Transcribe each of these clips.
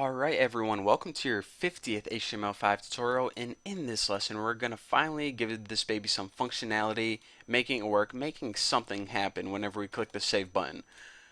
Alright everyone, welcome to your 50th HTML5 tutorial, and in this lesson we're going to finally give this baby some functionality, making it work, making something happen whenever we click the save button.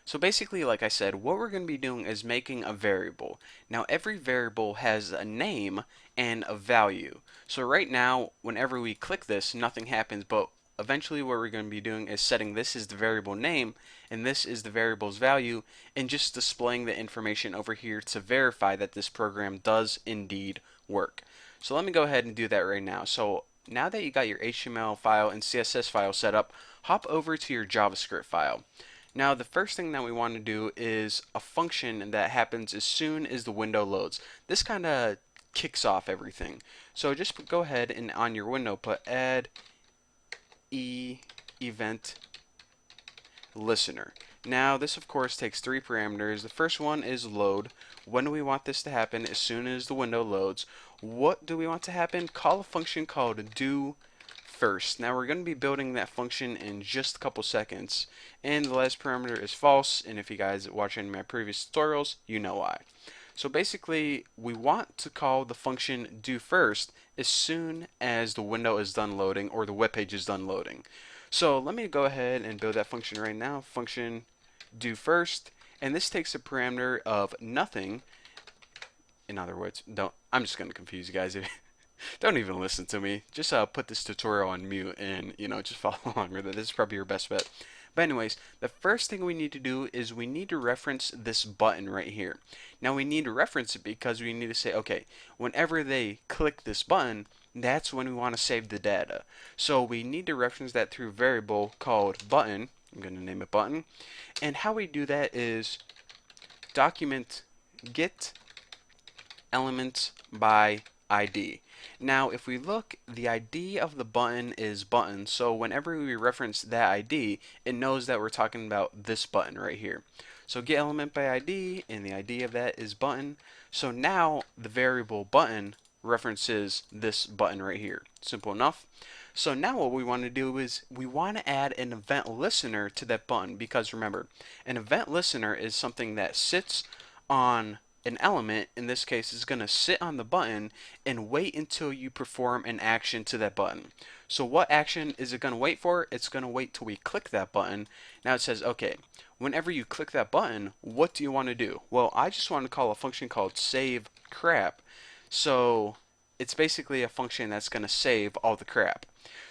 So basically, like I said, what we're going to be doing is making a variable. Now every variable has a name and a value. So right now, whenever we click this, nothing happens, but eventually what we're going to be doing is setting this as the variable name and this is the variable's value, and just displaying the information over here to verify that this program does indeed work. So let me go ahead and do that right now. So now that you got your HTML file and CSS file set up, hop over to your JavaScript file. Now the first thing that we want to do is a function that happens as soon as the window loads. This kind of kicks off everything. So just go ahead and on your window put add event listener. Now this of course takes three parameters. The first one is load. When do we want this to happen? As soon as the window loads. What do we want to happen? Call a function called do first. Now we're going to be building that function in just a couple seconds. And the last parameter is false, and if you guys watch any of my previous tutorials, you know why. So basically, we want to call the function do first as soon as the window is done loading or the web page is done loading. So let me go ahead and build that function right now. Function do first, and this takes a parameter of nothing. In other words, I'm just going to confuse you guys. Don't even listen to me. Just put this tutorial on mute and, just follow along with it. This is probably your best bet. But anyways, the first thing we need to do is we need to reference this button right here. Now we need to reference it because we need to say, okay, whenever they click this button, that's when we want to save the data. So we need to reference that through a variable called button. I'm going to name it button. And how we do that is document get elements by ID. Now if we look, the ID of the button is button, so whenever we reference that ID, it knows that we're talking about this button right here. So get element by ID, and the ID of that is button. So now the variable button references this button right here. Simple enough. So now what we want to do is we want to add an event listener to that button, because remember, an event listener is something that sits on an element. In this case, is going to sit on the button and wait until you perform an action to that button. So what action is it going to wait for? It's going to wait till we click that button. Now it says, okay, whenever you click that button, what do you want to do? Well, I just want to call a function called save crap. So it's basically a function that's going to save all the crap.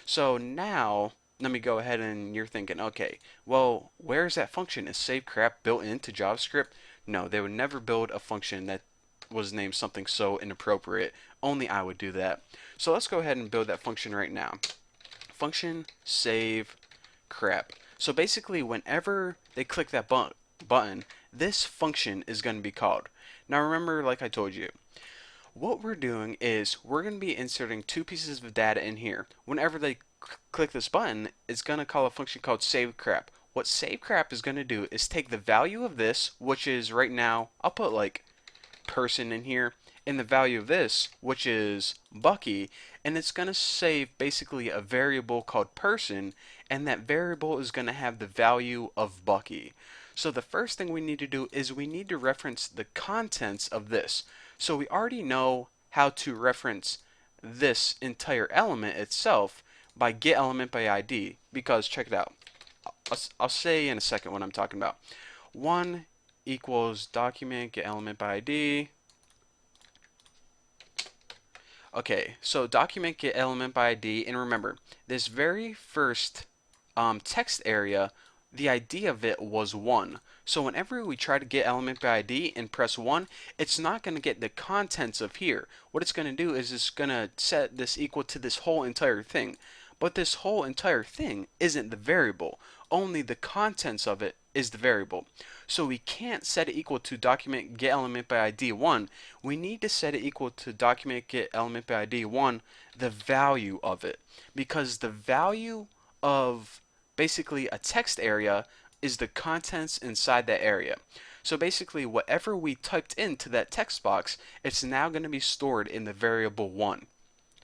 So now let me go ahead, and you're thinking, okay, well, where is that function? Is save crap built into JavaScript? No, they would never build a function that was named something so inappropriate. Only I would do that. So let's go ahead and build that function right now. Function save crap. So basically, whenever they click that button, this function is going to be called. Now remember, like I told you, what we're doing is we're going to be inserting two pieces of data in here. Whenever they click this button, it's going to call a function called save crap. What save crap is going to do is take the value of this, which is right now, I'll put like person in here, and the value of this, which is Bucky, and it's going to save basically a variable called person, and that variable is going to have the value of Bucky. So the first thing we need to do is we need to reference the contents of this. So we already know how to reference this entire element itself by get element by ID, because check it out. I'll say in a second what I'm talking about. 1 equals document get element by ID. Okay, so document get element by ID, and remember, this very first text area, the ID of it was 1. So whenever we try to get element by ID and press 1, it's not going to get the contents of here. What it's going to do is it's going to set this equal to this whole entire thing. But this whole entire thing isn't the variable. Only the contents of it is the variable. So we can't set it equal to document get element by ID 1. We need to set it equal to document get element by ID 1, the value of it. Because the value of basically a text area is the contents inside that area. So basically whatever we typed into that text box, it's now going to be stored in the variable 1.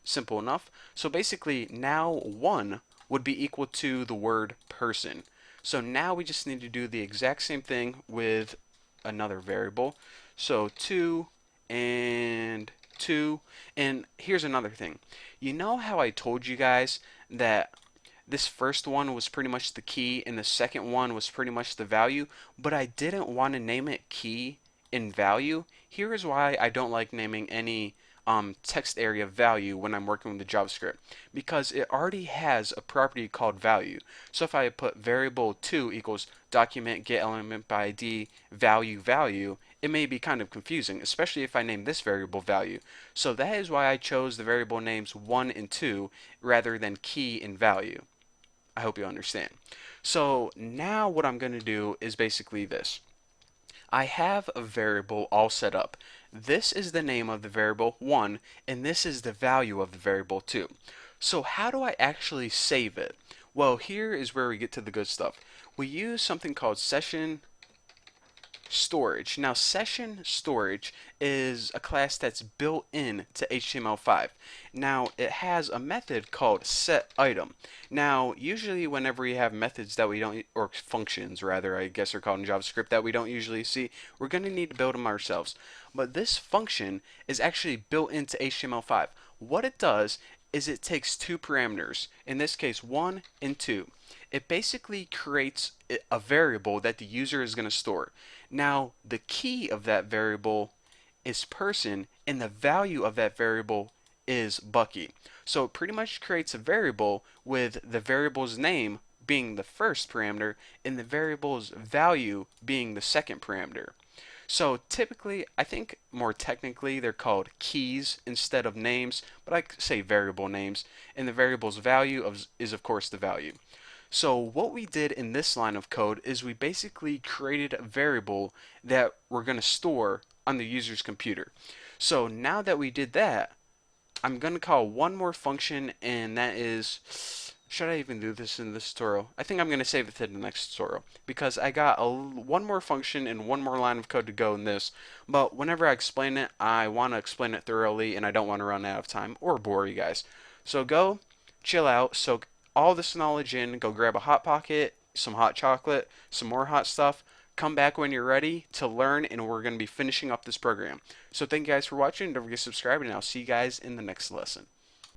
Simple enough. So basically now 1 would be equal to the word person. So now we just need to do the exact same thing with another variable. So 2 and 2. And here's another thing. You know how I told you guys that this first one was pretty much the key and the second one was pretty much the value, but I didn't want to name it key and value. Here is why I don't like naming any text area value when I'm working with the JavaScript, because it already has a property called value. So if I put variable 2 equals document get element by ID value value, it may be kind of confusing, especially if I name this variable value. So that is why I chose the variable names 1 and 2 rather than key and value. I hope you understand. So now what I'm going to do is basically this. I have a variable all set up. This is the name of the variable 1, and this is the value of the variable 2. So how do I actually save it? Well, here is where we get to the good stuff. We use something called session storage. Now, session storage is a class that's built in to HTML5. Now, it has a method called setItem. Now, usually whenever we have methods that we don't, or functions rather, I guess are called in JavaScript, that we don't usually see, we're going to need to build them ourselves. But this function is actually built into HTML5. What it does is it takes two parameters, in this case 1 and 2. It basically creates a variable that the user is going to store. Now, the key of that variable is person, and the value of that variable is Bucky. So it pretty much creates a variable with the variable's name being the first parameter and the variable's value being the second parameter. So typically, I think more technically, they're called keys instead of names, but I say variable names, and the variable's value is of course the value. So what we did in this line of code is we basically created a variable that we're going to store on the user's computer. So now that we did that, I'm going to call one more function, and that is, should I even do this in this tutorial? I think I'm going to save it to the next tutorial, because I got one more function and one more line of code to go in this, but whenever I explain it, I want to explain it thoroughly, and I don't want to run out of time or bore you guys. So go, chill out, soak all this knowledge in, go grab a Hot Pocket, some hot chocolate, some more hot stuff, come back when you're ready to learn, and we're going to be finishing up this program. So thank you guys for watching. Don't forget to subscribe, and I'll see you guys in the next lesson.